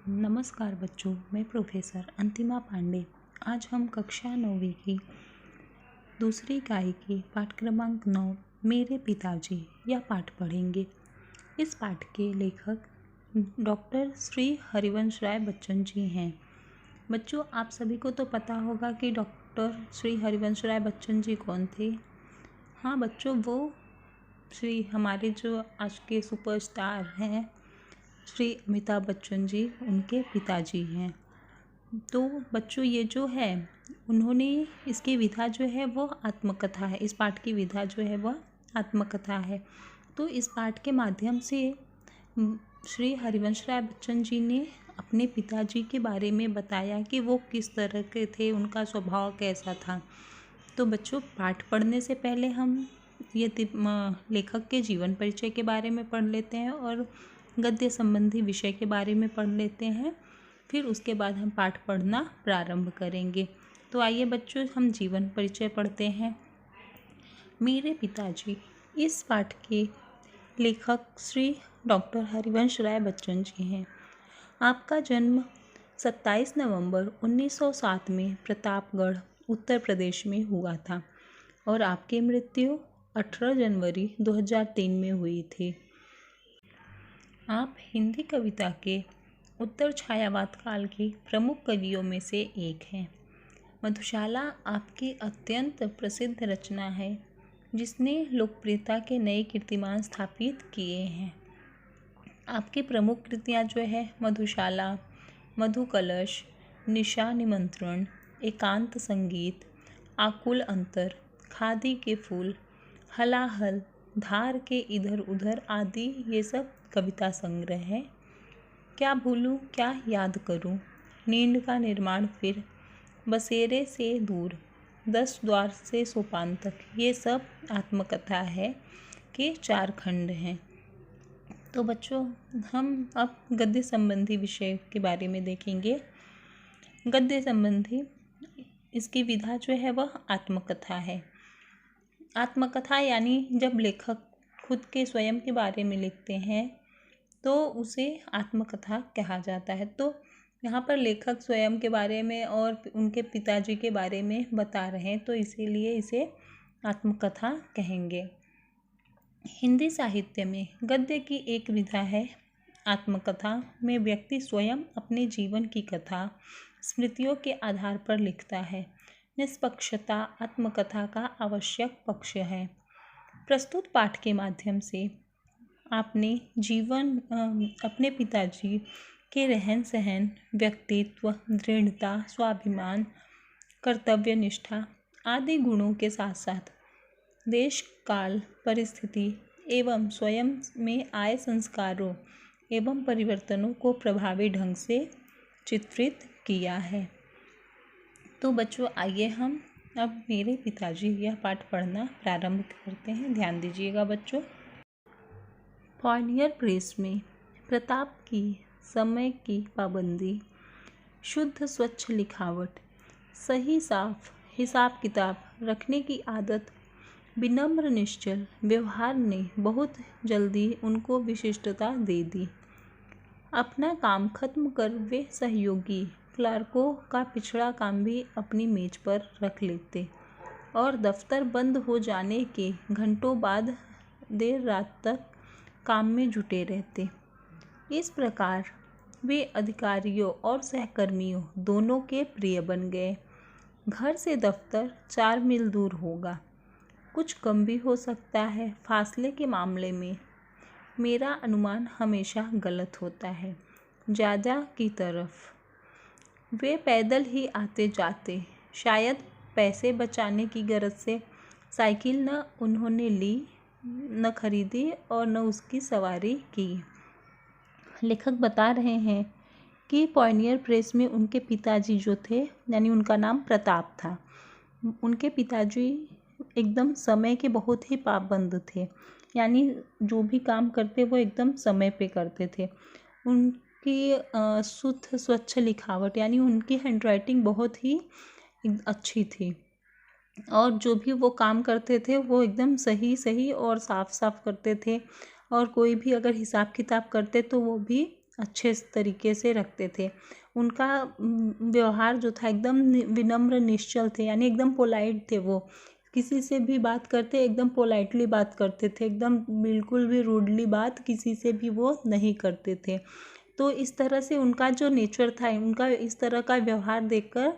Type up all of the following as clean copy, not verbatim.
नमस्कार बच्चों, मैं प्रोफेसर अंतिमा पांडे। आज हम कक्षा 9वीं की दूसरी इकाई की पाठ क्रमांक 9 मेरे पिताजी यह पाठ पढ़ेंगे। इस पाठ के लेखक डॉक्टर श्री हरिवंश राय बच्चन जी हैं। बच्चों, आप सभी को तो पता होगा कि डॉक्टर श्री हरिवंश राय बच्चन जी कौन थे। हाँ बच्चों, वो हमारे जो आज के सुपरस्टार हैं श्री अमिताभ बच्चन जी, उनके पिताजी हैं। तो बच्चों, ये जो है उन्होंने इसकी विधा जो है वो आत्मकथा है। इस पाठ की विधा जो है वह आत्मकथा है। तो इस पाठ के माध्यम से श्री हरिवंश राय बच्चन जी ने अपने पिताजी के बारे में बताया कि वो किस तरह के थे, उनका स्वभाव कैसा था। तो बच्चों, पाठ पढ़ने से पहले हम ये लेखक के जीवन परिचय के बारे में पढ़ लेते हैं और गद्य संबंधी विषय के बारे में पढ़ लेते हैं। फिर उसके बाद हम पाठ पढ़ना प्रारंभ करेंगे। तो आइए बच्चों, हम जीवन परिचय पढ़ते हैं। मेरे पिताजी इस पाठ के लेखक श्री डॉक्टर हरिवंश राय बच्चन जी हैं। आपका जन्म 27 नवंबर 1907 में प्रतापगढ़, उत्तर प्रदेश में हुआ था और आपकी मृत्यु 18 जनवरी 2003 में हुई थी। आप हिंदी कविता के उत्तर छायावाद काल के प्रमुख कवियों में से एक हैं। मधुशाला आपकी अत्यंत प्रसिद्ध रचना है जिसने लोकप्रियता के नए कीर्तिमान स्थापित किए हैं। आपकी प्रमुख कृतियाँ जो है मधुशाला, मधुकलश, निशा निमंत्रण, एकांत संगीत, आकुल अंतर, खादी के फूल, हलाहल, धार के इधर उधर आदि ये सब कविता संग्रह है। क्या भूलूं क्या याद करूं, नींद का निर्माण फिर, बसेरे से दूर, 10 द्वार से सोपान तक, ये सब आत्मकथा है के 4 खंड हैं। तो बच्चों, हम अब गद्य संबंधी विषय के बारे में देखेंगे। गद्य संबंधी इसकी विधा जो है वह आत्मकथा है। आत्मकथा यानी जब लेखक खुद के स्वयं के बारे में लिखते हैं तो उसे आत्मकथा कहा जाता है। तो यहाँ पर लेखक स्वयं के बारे में और उनके पिताजी के बारे में बता रहे हैं, तो इसीलिए इसे आत्मकथा कहेंगे। हिंदी साहित्य में गद्य की एक विधा है। आत्मकथा में व्यक्ति स्वयं अपने जीवन की कथा स्मृतियों के आधार पर लिखता है। निष्पक्षता आत्मकथा का आवश्यक पक्ष है। प्रस्तुत पाठ के माध्यम से आपने अपने पिताजी के रहन सहन, व्यक्तित्व, दृढ़ता, स्वाभिमान, कर्तव्य निष्ठा आदि गुणों के साथ साथ देश काल परिस्थिति एवं स्वयं में आए संस्कारों एवं परिवर्तनों को प्रभावी ढंग से चित्रित किया है। तो बच्चों, आइए हम अब मेरे पिताजी यह पाठ पढ़ना प्रारंभ करते हैं। ध्यान दीजिएगा बच्चों। पायनियर प्रेस में प्रताप की समय की पाबंदी, शुद्ध स्वच्छ लिखावट, सही साफ हिसाब किताब रखने की आदत, विनम्र निश्चल व्यवहार ने बहुत जल्दी उनको विशिष्टता दे दी। अपना काम खत्म कर वे सहयोगी क्लार्कों का पिछड़ा काम भी अपनी मेज पर रख लेते और दफ्तर बंद हो जाने के घंटों बाद देर रात तक काम में जुटे रहते। इस प्रकार वे अधिकारियों और सहकर्मियों दोनों के प्रिय बन गए। घर से दफ्तर 4 मील दूर होगा, कुछ कम भी हो सकता है। फासले के मामले में मेरा अनुमान हमेशा गलत होता है, ज़्यादा की तरफ। वे पैदल ही आते जाते, शायद पैसे बचाने की गरज से। साइकिल न उन्होंने ली, न खरीदी और न उसकी सवारी की। लेखक बता रहे हैं कि पायनियर प्रेस में उनके पिताजी जो थे, यानी उनका नाम प्रताप था, उनके पिताजी एकदम समय के बहुत ही पाबंद थे, यानी जो भी काम करते वो एकदम समय पे करते थे। उनकी शुद्ध स्वच्छ लिखावट यानी उनकी हैंडराइटिंग बहुत ही अच्छी थी और जो भी वो काम करते थे वो एकदम सही और साफ करते थे और कोई भी अगर हिसाब किताब करते तो वो भी अच्छे तरीके से रखते थे। उनका व्यवहार जो था एकदम विनम्र निश्चल थे, यानी एकदम पोलाइट थे। वो किसी से भी बात करते एकदम पोलाइटली बात करते थे, एकदम बिल्कुल भी रूडली बात किसी से भी वो नहीं करते थे। तो इस तरह से उनका जो नेचर था, उनका इस तरह का व्यवहार देखकर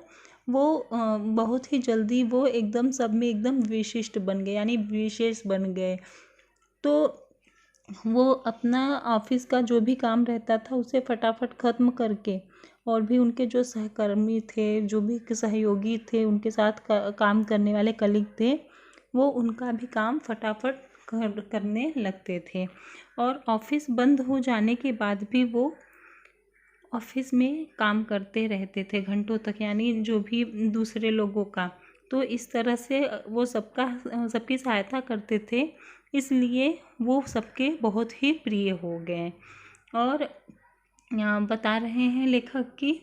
वो बहुत ही जल्दी वो एकदम सब में एकदम विशिष्ट बन गए, यानी विशेष बन गए। तो वो अपना ऑफिस का जो भी काम रहता था उसे फटाफट ख़त्म करके, और भी उनके जो सहकर्मी थे, जो भी सहयोगी थे, उनके साथ काम करने वाले कलीग थे, वो उनका भी काम फटाफट करने लगते थे। और ऑफिस बंद हो जाने के बाद भी वो ऑफिस में काम करते रहते थे घंटों तक, यानी जो भी दूसरे लोगों का। तो इस तरह से वो सबकी सहायता करते थे, इसलिए वो सबके बहुत ही प्रिय हो गए। और बता रहे हैं लेखक कि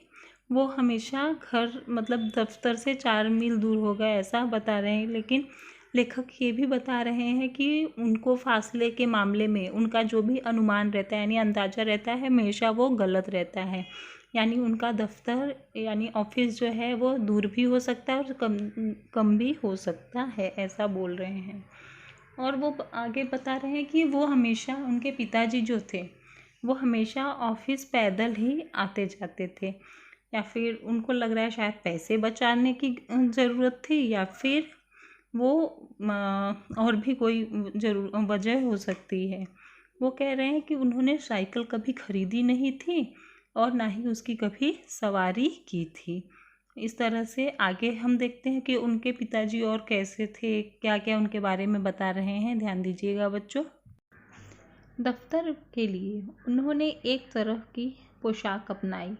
वो हमेशा घर मतलब दफ्तर से 4 मील दूर हो गए, ऐसा बता रहे हैं। लेकिन लेखक ये भी बता रहे हैं कि उनको फासले के मामले में उनका जो भी अनुमान रहता है, यानी अंदाज़ा रहता है, हमेशा वो गलत रहता है। यानी उनका दफ्तर यानी ऑफिस जो है वो दूर भी हो सकता है और कम भी हो सकता है, ऐसा बोल रहे हैं। और वो आगे बता रहे हैं कि वो हमेशा, उनके पिताजी जो थे वो हमेशा ऑफिस पैदल ही आते जाते थे, या फिर उनको लग रहा है शायद पैसे बचाने की ज़रूरत थी, या फिर वो और भी कोई वजह हो सकती है। वो कह रहे हैं कि उन्होंने साइकिल कभी खरीदी नहीं थी और ना ही उसकी कभी सवारी की थी। इस तरह से आगे हम देखते हैं कि उनके पिताजी और कैसे थे, क्या क्या उनके बारे में बता रहे हैं, ध्यान दीजिएगा बच्चों। दफ्तर के लिए उन्होंने एक तरह की पोशाक अपनाई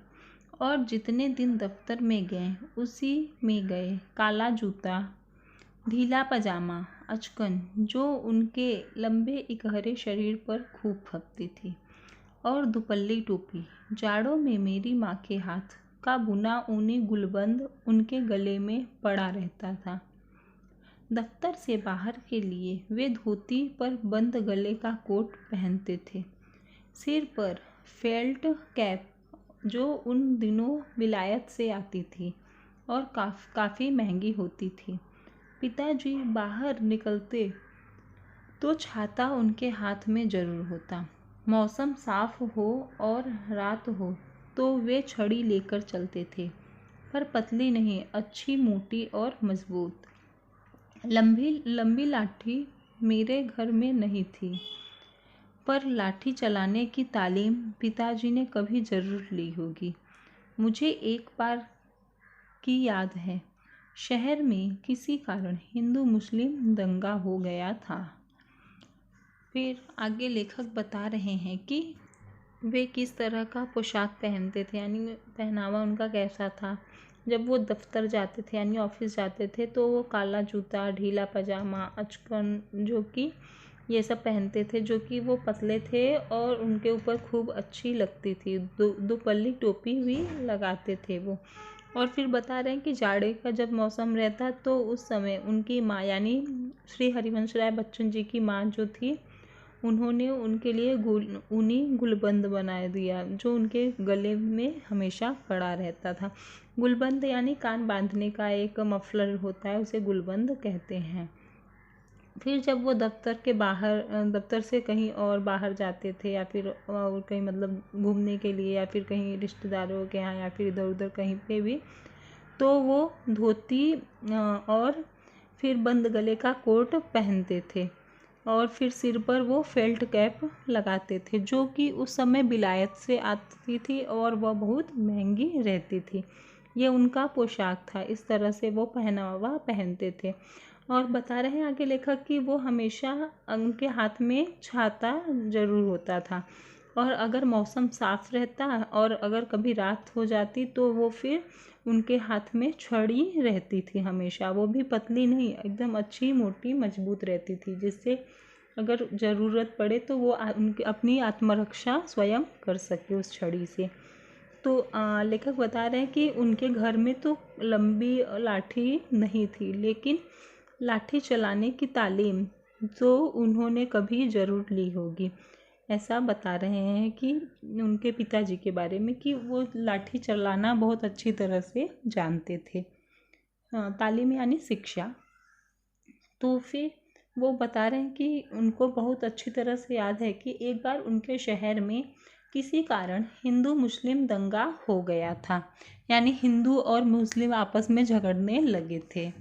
और जितने दिन दफ्तर में गए उसी में गए। काला जूता, ढीला पजामा, अचकन जो उनके लंबे इकहरे शरीर पर खूब फबती थी, और दुपल्ली टोपी। जाड़ों में मेरी माँ के हाथ का बुना ऊनी गुलबंद उनके गले में पड़ा रहता था। दफ्तर से बाहर के लिए वे धोती पर बंद गले का कोट पहनते थे। सिर पर फेल्ट कैप जो उन दिनों विलायत से आती थी और काफ़ी महंगी होती थी। पिताजी बाहर निकलते तो छाता उनके हाथ में जरूर होता। मौसम साफ हो और रात हो तो वे छड़ी लेकर चलते थे, पर पतली नहीं, अच्छी, मोटी और मजबूत। लंबी लंबी लाठी मेरे घर में नहीं थी, पर लाठी चलाने की तालीम पिताजी ने कभी ज़रूर ली होगी। मुझे एक बार की याद है, शहर में किसी कारण हिंदू मुस्लिम दंगा हो गया था। फिर आगे लेखक बता रहे हैं कि वे किस तरह का पोशाक पहनते थे, यानी पहनावा उनका कैसा था। जब वो दफ्तर जाते थे यानी ऑफिस जाते थे तो वो काला जूता, ढीला पजामा, अचकन जो कि ये सब पहनते थे, जो कि वो पतले थे और उनके ऊपर खूब अच्छी लगती थी। दुपल्ली टोपी भी लगाते थे वो। और फिर बता रहे हैं कि जाड़े का जब मौसम रहता तो उस समय उनकी माँ यानी श्री हरिवंश राय बच्चन जी की माँ जो थी, उन्होंने उनके लिए ऊनी गुलबंद बना दिया जो उनके गले में हमेशा पड़ा रहता था। गुलबंद यानी कान बांधने का एक मफलर होता है, उसे गुलबंद कहते हैं। फिर जब वो दफ्तर से कहीं और बाहर जाते थे, या फिर और कहीं मतलब घूमने के लिए, या फिर कहीं रिश्तेदारों के यहाँ, या फिर इधर उधर कहीं पे भी, तो वो धोती और फिर बंद गले का कोट पहनते थे, और फिर सिर पर वो फेल्ट कैप लगाते थे जो कि उस समय विलायत से आती थी और वह बहुत महंगी रहती थी। ये उनका पोशाक था, इस तरह से वो पहनावा पहनते थे। और बता रहे हैं आगे लेखक कि वो हमेशा उनके हाथ में छाता ज़रूर होता था, और अगर मौसम साफ रहता और अगर कभी रात हो जाती तो वो फिर उनके हाथ में छड़ी रहती थी हमेशा, वो भी पतली नहीं, एकदम अच्छी, मोटी, मजबूत रहती थी, जिससे अगर ज़रूरत पड़े तो वो उनकी अपनी आत्मरक्षा स्वयं कर सके उस छड़ी से। तो लेखक बता रहे हैं कि उनके घर में तो लंबी लाठी नहीं थी, लेकिन लाठी चलाने की तालीम जो उन्होंने कभी ज़रूर ली होगी। ऐसा बता रहे हैं कि उनके पिताजी के बारे में कि वो लाठी चलाना बहुत अच्छी तरह से जानते थे। तालीम यानी शिक्षा। तो फिर वो बता रहे हैं कि उनको बहुत अच्छी तरह से याद है कि एक बार उनके शहर में किसी कारण हिंदू मुस्लिम दंगा हो गया था, यानी हिंदू और मुस्लिम आपस में झगड़ने लगे थे।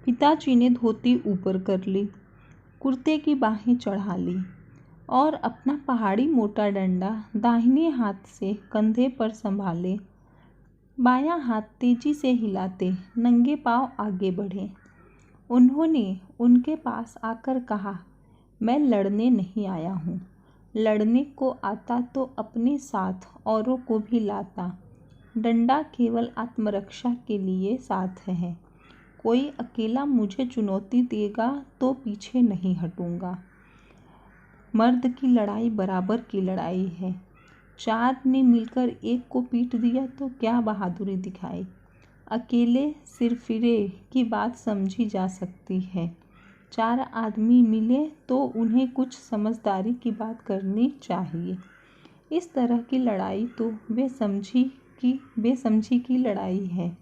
पिताजी ने धोती ऊपर कर ली, कुर्ते की बाहें चढ़ा ली और अपना पहाड़ी मोटा डंडा दाहिने हाथ से कंधे पर संभाले, बायां हाथ तेजी से हिलाते नंगे पांव आगे बढ़े। उन्होंने उनके पास आकर कहा, मैं लड़ने नहीं आया हूँ। लड़ने को आता तो अपने साथ औरों को भी लाता। डंडा केवल आत्मरक्षा के लिए साथ है। कोई अकेला मुझे चुनौती देगा तो पीछे नहीं हटूंगा। मर्द की लड़ाई बराबर की लड़ाई है। 4 ने मिलकर 1 को पीट दिया तो क्या बहादुरी दिखाई। अकेले सिरफिरे की बात समझी जा सकती है। 4 आदमी मिले तो उन्हें कुछ समझदारी की बात करनी चाहिए। इस तरह की लड़ाई तो बेसमझी की लड़ाई है।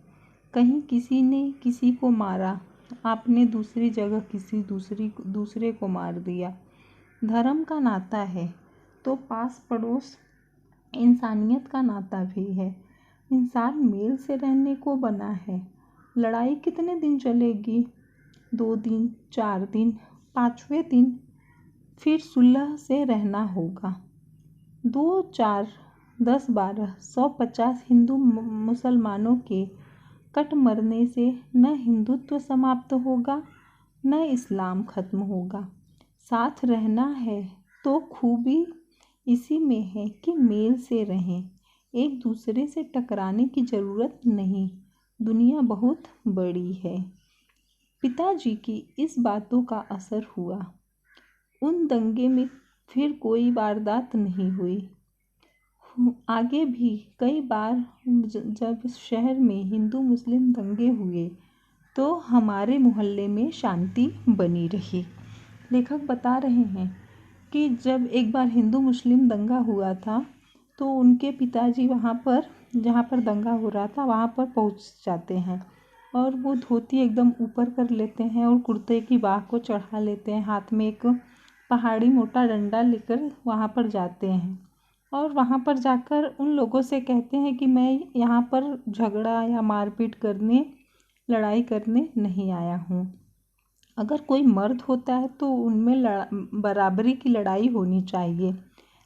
कहीं किसी ने किसी को मारा, आपने दूसरी जगह किसी दूसरे को मार दिया। धर्म का नाता है तो पास पड़ोस इंसानियत का नाता भी है। इंसान मेल से रहने को बना है। लड़ाई कितने दिन चलेगी? 2 दिन, 4 दिन, 5वें दिन फिर सुलह से रहना होगा। 2, 4, 10, 12, 150 हिंदू मुसलमानों के कट मरने से न हिंदुत्व समाप्त होगा न इस्लाम खत्म होगा। साथ रहना है तो खूबी इसी में है कि मेल से रहें। एक दूसरे से टकराने की ज़रूरत नहीं। दुनिया बहुत बड़ी है। पिताजी की इस बातों का असर हुआ। उन दंगे में फिर कोई वारदात नहीं हुई। आगे भी कई बार जब शहर में हिंदू मुस्लिम दंगे हुए तो हमारे मोहल्ले में शांति बनी रही। लेखक बता रहे हैं कि जब एक बार हिंदू मुस्लिम दंगा हुआ था तो उनके पिताजी वहाँ पर, जहाँ पर दंगा हो रहा था, वहाँ पर पहुँच जाते हैं और वो धोती एकदम ऊपर कर लेते हैं और कुर्ते की बाह को चढ़ा लेते हैं। हाथ में एक पहाड़ी मोटा डंडा लेकर वहाँ पर जाते हैं और वहाँ पर जाकर उन लोगों से कहते हैं कि मैं यहाँ पर झगड़ा या मारपीट करने, लड़ाई करने नहीं आया हूँ। अगर कोई मर्द होता है तो उनमें बराबरी की लड़ाई होनी चाहिए,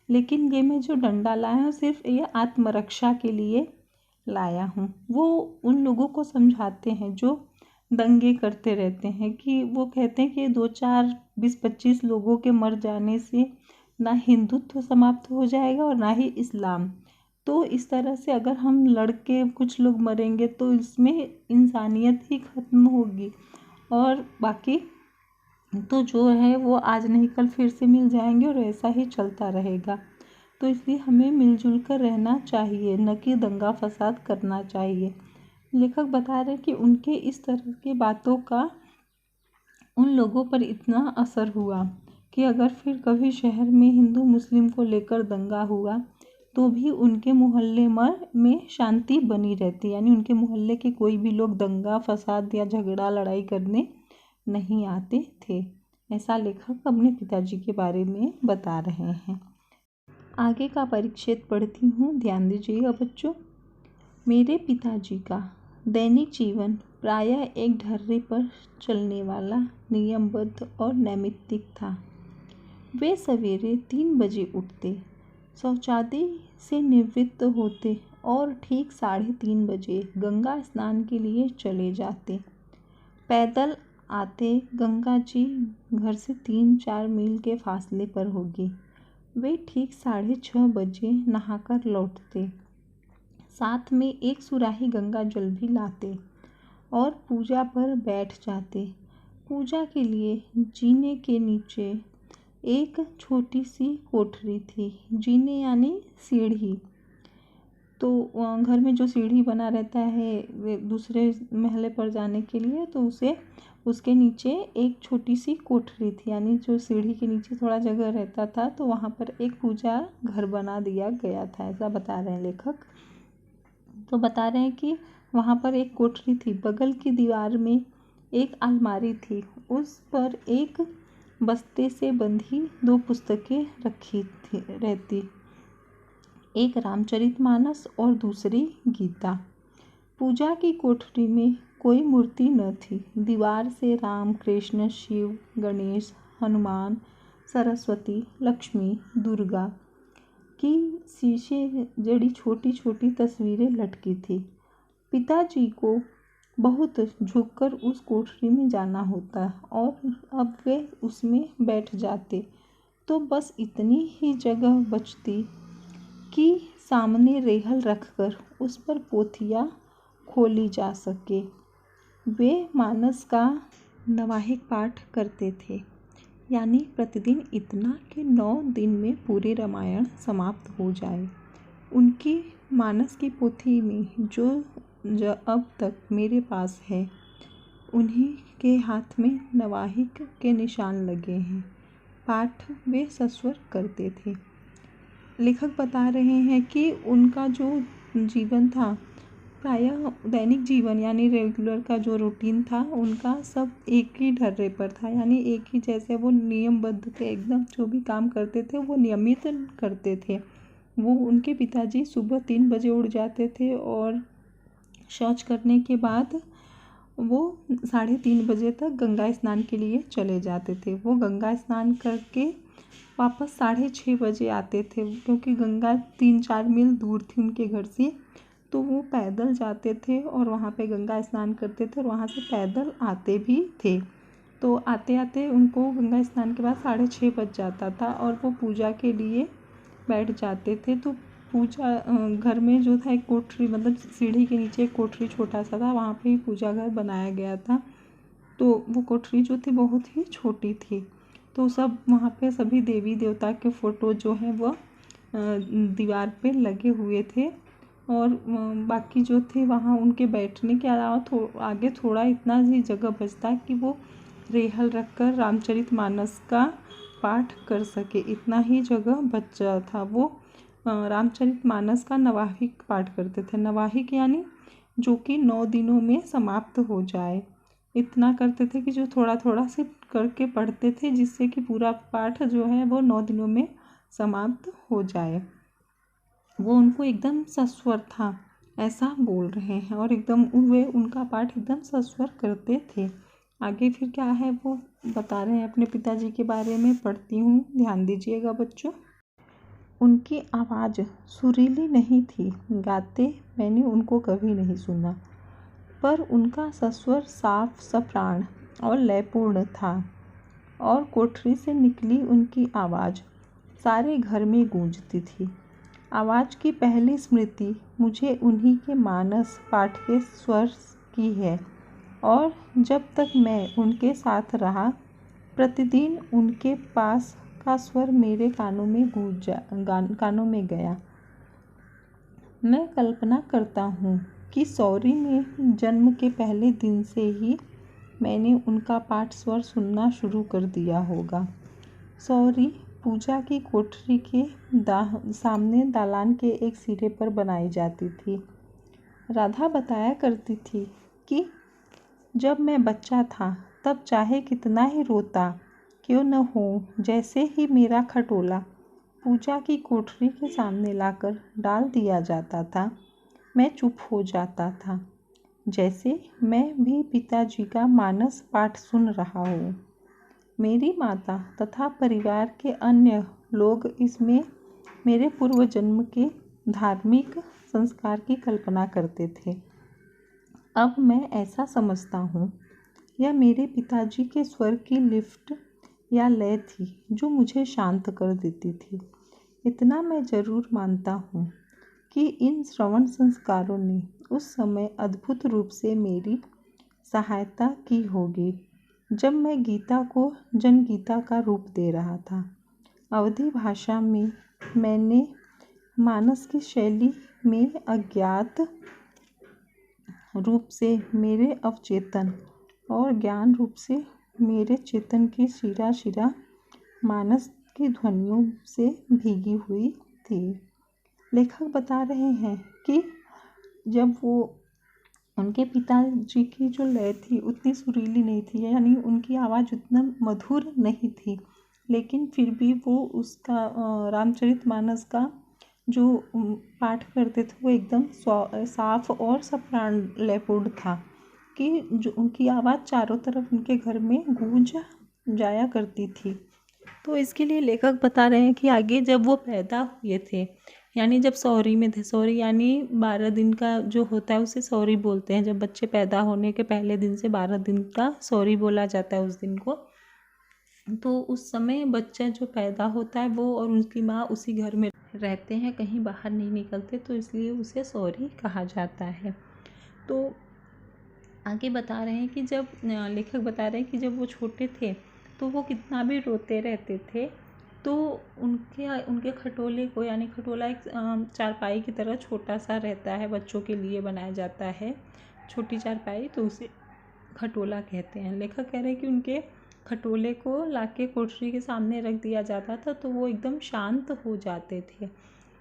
लेकिन ये मैं जो डंडा लाया हूँ सिर्फ ये आत्मरक्षा के लिए लाया हूँ। वो उन लोगों को समझाते हैं जो दंगे करते रहते हैं कि वो कहते हैं कि 2, 4, 20, 25 लोगों के मर जाने से ना हिंदुत्व समाप्त हो जाएगा और ना ही इस्लाम। तो इस तरह से अगर हम लड़के कुछ लोग मरेंगे तो इसमें इंसानियत ही ख़त्म होगी और बाकी तो जो है वो आज नहीं कल फिर से मिल जाएंगे और ऐसा ही चलता रहेगा। तो इसलिए हमें मिलजुल कर रहना चाहिए, न कि दंगा फसाद करना चाहिए। लेखक बता रहे हैं कि उनके इस तरह की बातों का उन लोगों पर इतना असर हुआ कि अगर फिर कभी शहर में हिंदू मुस्लिम को लेकर दंगा हुआ तो भी उनके मोहल्ले में शांति बनी रहती, यानी उनके मोहल्ले के कोई भी लोग दंगा फसाद या झगड़ा लड़ाई करने नहीं आते थे। ऐसा लेखक अपने पिताजी के बारे में बता रहे हैं। आगे का परिच्छेद पढ़ती हूँ, ध्यान दीजिएगा बच्चों। मेरे पिताजी का दैनिक जीवन प्रायः एक ढर्रे पर चलने वाला नियमबद्ध और नैमित्तिक था। वे सवेरे 3 बजे उठते, शौचालय से निवृत्त होते और ठीक 3:30 बजे गंगा स्नान के लिए चले जाते। पैदल आते, गंगा जी घर से 3-4 मील के फासले पर होगी। वे ठीक 6:30 बजे नहाकर लौटते, साथ में एक सुराही गंगा जल भी लाते और पूजा पर बैठ जाते। पूजा के लिए जीने के नीचे एक छोटी सी कोठरी थी। जीने यानी सीढ़ी। तो घर में जो सीढ़ी बना रहता है दूसरे महले पर जाने के लिए, तो उसके नीचे एक छोटी सी कोठरी थी, यानी जो सीढ़ी के नीचे थोड़ा जगह रहता था, तो वहाँ पर एक पूजा घर बना दिया गया था, ऐसा बता रहे हैं लेखक। तो बता रहे हैं कि वहाँ पर एक कोठरी थी, बगल की दीवार में एक अलमारी थी, उस पर एक बस्ते से बंधी 2 पुस्तकें रखी रहती, एक रामचरितमानस और दूसरी गीता। पूजा की कोठरी में कोई मूर्ति न थी। दीवार से राम, कृष्ण, शिव, गणेश, हनुमान, सरस्वती, लक्ष्मी, दुर्गा की शीशे जड़ी छोटी छोटी तस्वीरें लटकी थी। पिताजी को बहुत झुककर उस कोठरी में जाना होता और अब वे उसमें बैठ जाते तो बस इतनी ही जगह बचती कि सामने रेहल रखकर उस पर पोथियाँ खोली जा सके। वे मानस का नवाहिक पाठ करते थे, यानी प्रतिदिन इतना कि 9 दिन में पूरी रामायण समाप्त हो जाए। उनकी मानस की पोथी में जो अब तक मेरे पास है, उन्हीं के हाथ में नवाहिक के निशान लगे हैं। पाठ वे सस्वर करते थे। लेखक बता रहे हैं कि उनका जो जीवन था, प्रायः दैनिक जीवन यानी रेगुलर का जो रूटीन था, उनका सब एक ही ढर्रे पर था, यानी एक ही जैसे वो नियमबद्ध थे, एकदम जो भी काम करते थे वो नियमित करते थे। वो उनके पिताजी सुबह 3 बजे उठ जाते थे और शौच करने के बाद वो 3:30 बजे तक गंगा स्नान के लिए चले जाते थे। वो गंगा स्नान करके वापस 6:30 बजे आते थे, क्योंकि गंगा 3-4 मील दूर थी उनके घर से, तो वो पैदल जाते थे और वहाँ पे गंगा स्नान करते थे और वहाँ से पैदल आते भी थे। तो आते आते उनको गंगा स्नान के बाद 6:30 बज जाता था और वो पूजा के लिए बैठ जाते थे। तो पूजा घर में जो था एक कोठरी, मतलब सीढ़ी के नीचे एक कोठरी छोटा सा था, वहाँ पे ही पूजा घर बनाया गया था। तो वो कोठरी जो थी बहुत ही छोटी थी। तो सब वहाँ पे सभी देवी देवता के फ़ोटो जो हैं वह दीवार पे लगे हुए थे और बाकी जो थे वहाँ उनके बैठने के अलावा आगे थोड़ा इतना ही जगह बचता कि वो रेहल रखकर रामचरितमानस का पाठ कर सके, इतना ही जगह बचा था। वो रामचरितमानस का नवाहिक पाठ करते थे। नवाहिक यानी जो कि 9 दिनों में समाप्त हो जाए, इतना करते थे कि जो थोड़ा थोड़ा से करके पढ़ते थे, जिससे कि पूरा पाठ जो है वो 9 दिनों में समाप्त हो जाए। वो उनको एकदम सस्वर था, ऐसा बोल रहे हैं, और एकदम वे उनका पाठ एकदम सस्वर करते थे। आगे फिर क्या है वो बता रहे हैं अपने पिताजी के बारे में। पढ़ती हूँ, ध्यान दीजिएगा बच्चों। उनकी आवाज़ सुरीली नहीं थी, गाते मैंने उनको कभी नहीं सुना, पर उनका सस्वर साफ सप्राण और लयपूर्ण था और कोठरी से निकली उनकी आवाज़ सारे घर में गूंजती थी। आवाज़ की पहली स्मृति मुझे उन्हीं के मानस पाठ के स्वर की है और जब तक मैं उनके साथ रहा, प्रतिदिन उनके पास का स्वर मेरे कानों में गया। मैं कल्पना करता हूँ कि सौरी में जन्म के पहले दिन से ही मैंने उनका पाठ स्वर सुनना शुरू कर दिया होगा। सौरी पूजा की कोठरी के सामने दालान के एक सिरे पर बनाई जाती थी। राधा बताया करती थी कि जब मैं बच्चा था तब चाहे कितना ही रोता क्यों न हो, जैसे ही मेरा खटोला पूजा की कोठरी के सामने लाकर डाल दिया जाता था, मैं चुप हो जाता था, जैसे मैं भी पिताजी का मानस पाठ सुन रहा हूँ। मेरी माता तथा परिवार के अन्य लोग इसमें मेरे पूर्व जन्म के धार्मिक संस्कार की कल्पना करते थे। अब मैं ऐसा समझता हूँ, यह मेरे पिताजी के स्वर की लिफ्ट या लय थी जो मुझे शांत कर देती थी। इतना मैं ज़रूर मानता हूँ कि इन श्रवण संस्कारों ने उस समय अद्भुत रूप से मेरी सहायता की होगी जब मैं गीता को जनगीता का रूप दे रहा था। अवधी भाषा में मैंने मानस की शैली में अज्ञात रूप से मेरे अवचेतन और ज्ञान रूप से मेरे चेतन की शिरा शिरा मानस की ध्वनियों से भीगी हुई थी। लेखक बता रहे हैं कि जब वो उनके पिताजी की जो लय थी उतनी सुरीली नहीं थी, यानी उनकी आवाज़ उतना मधुर नहीं थी, लेकिन फिर भी वो उसका रामचरितमानस का जो पाठ करते थे वो एकदम साफ और सप्राण लयपूर्ण था कि जो उनकी आवाज़ चारों तरफ उनके घर में गूंज जाया करती थी। तो इसके लिए लेखक बता रहे हैं कि आगे जब वो पैदा हुए थे, यानी जब सौरी में थे, सौरी यानी 12 दिन का जो होता है उसे सौरी बोलते हैं। जब बच्चे पैदा होने के पहले दिन से 12 दिन का सौरी बोला जाता है उस दिन को। तो उस समय बच्चा जो पैदा होता है वो और उसकी माँ उसी घर में रहते हैं, कहीं बाहर नहीं निकलते, तो इसलिए उसे सौरी कहा जाता है। तो आगे बता रहे हैं कि जब लेखक बता रहे हैं कि जब वो छोटे थे तो वो कितना भी रोते रहते थे, तो उनके खटोले को, यानी खटोला एक चारपाई की तरह छोटा सा रहता है, बच्चों के लिए बनाया जाता है छोटी चारपाई, तो उसे खटोला कहते हैं। लेखक कह रहे हैं कि उनके खटोले को लाके कोठरी के सामने रख दिया जाता था तो वो एकदम शांत हो जाते थे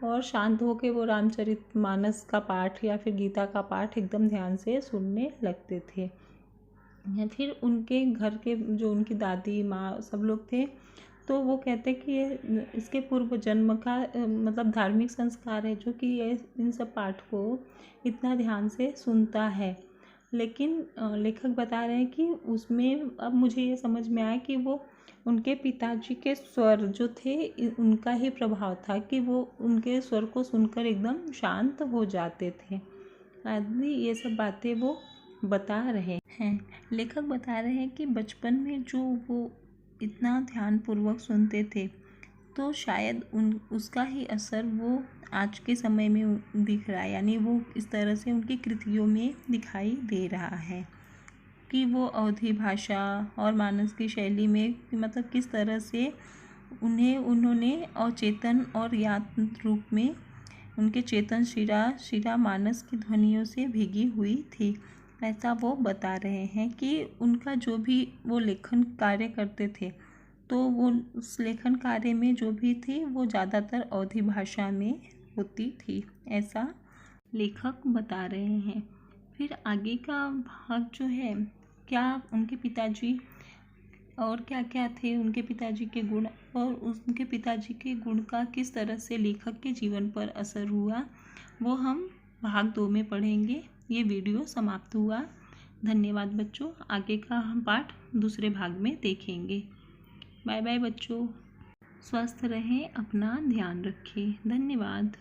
और शांत होकर वो रामचरितमानस का पाठ या फिर गीता का पाठ एकदम ध्यान से सुनने लगते थे। या फिर उनके घर के जो उनकी दादी माँ सब लोग थे, तो वो कहते कि ये इसके पूर्व जन्म का मतलब धार्मिक संस्कार है जो कि ये इन सब पाठ को इतना ध्यान से सुनता है। लेकिन लेखक बता रहे हैं कि उसमें अब मुझे ये समझ में आया कि वो उनके पिताजी के स्वर जो थे उनका ही प्रभाव था कि वो उनके स्वर को सुनकर एकदम शांत हो जाते थे। आदि ये सब बातें वो बता रहे हैं। लेखक बता रहे हैं कि बचपन में जो वो इतना ध्यानपूर्वक सुनते थे तो शायद उसका ही असर वो आज के समय में दिख रहा है, यानी वो इस तरह से उनकी कृतियों में दिखाई दे रहा है कि वो अवधी भाषा और मानस की शैली में मतलब किस तरह से उन्होंने अचेतन और याद रूप में उनके चेतन शिरा मानस की ध्वनियों से भीगी हुई थी। ऐसा वो बता रहे हैं कि उनका जो भी वो लेखन कार्य करते थे तो वो उस लेखन कार्य में जो भी थी वो ज़्यादातर अवधी भाषा में होती थी, ऐसा लेखक बता रहे हैं। फिर आगे का भाग जो है, क्या उनके पिताजी और क्या क्या थे उनके पिताजी के गुण और उनके पिताजी के गुण का किस तरह से लेखक के जीवन पर असर हुआ, वो हम भाग 2 में पढ़ेंगे। ये वीडियो समाप्त हुआ। धन्यवाद बच्चों। आगे का हम पाठ दूसरे भाग में देखेंगे। बाय बाय बच्चों। स्वस्थ रहें, अपना ध्यान रखें। धन्यवाद।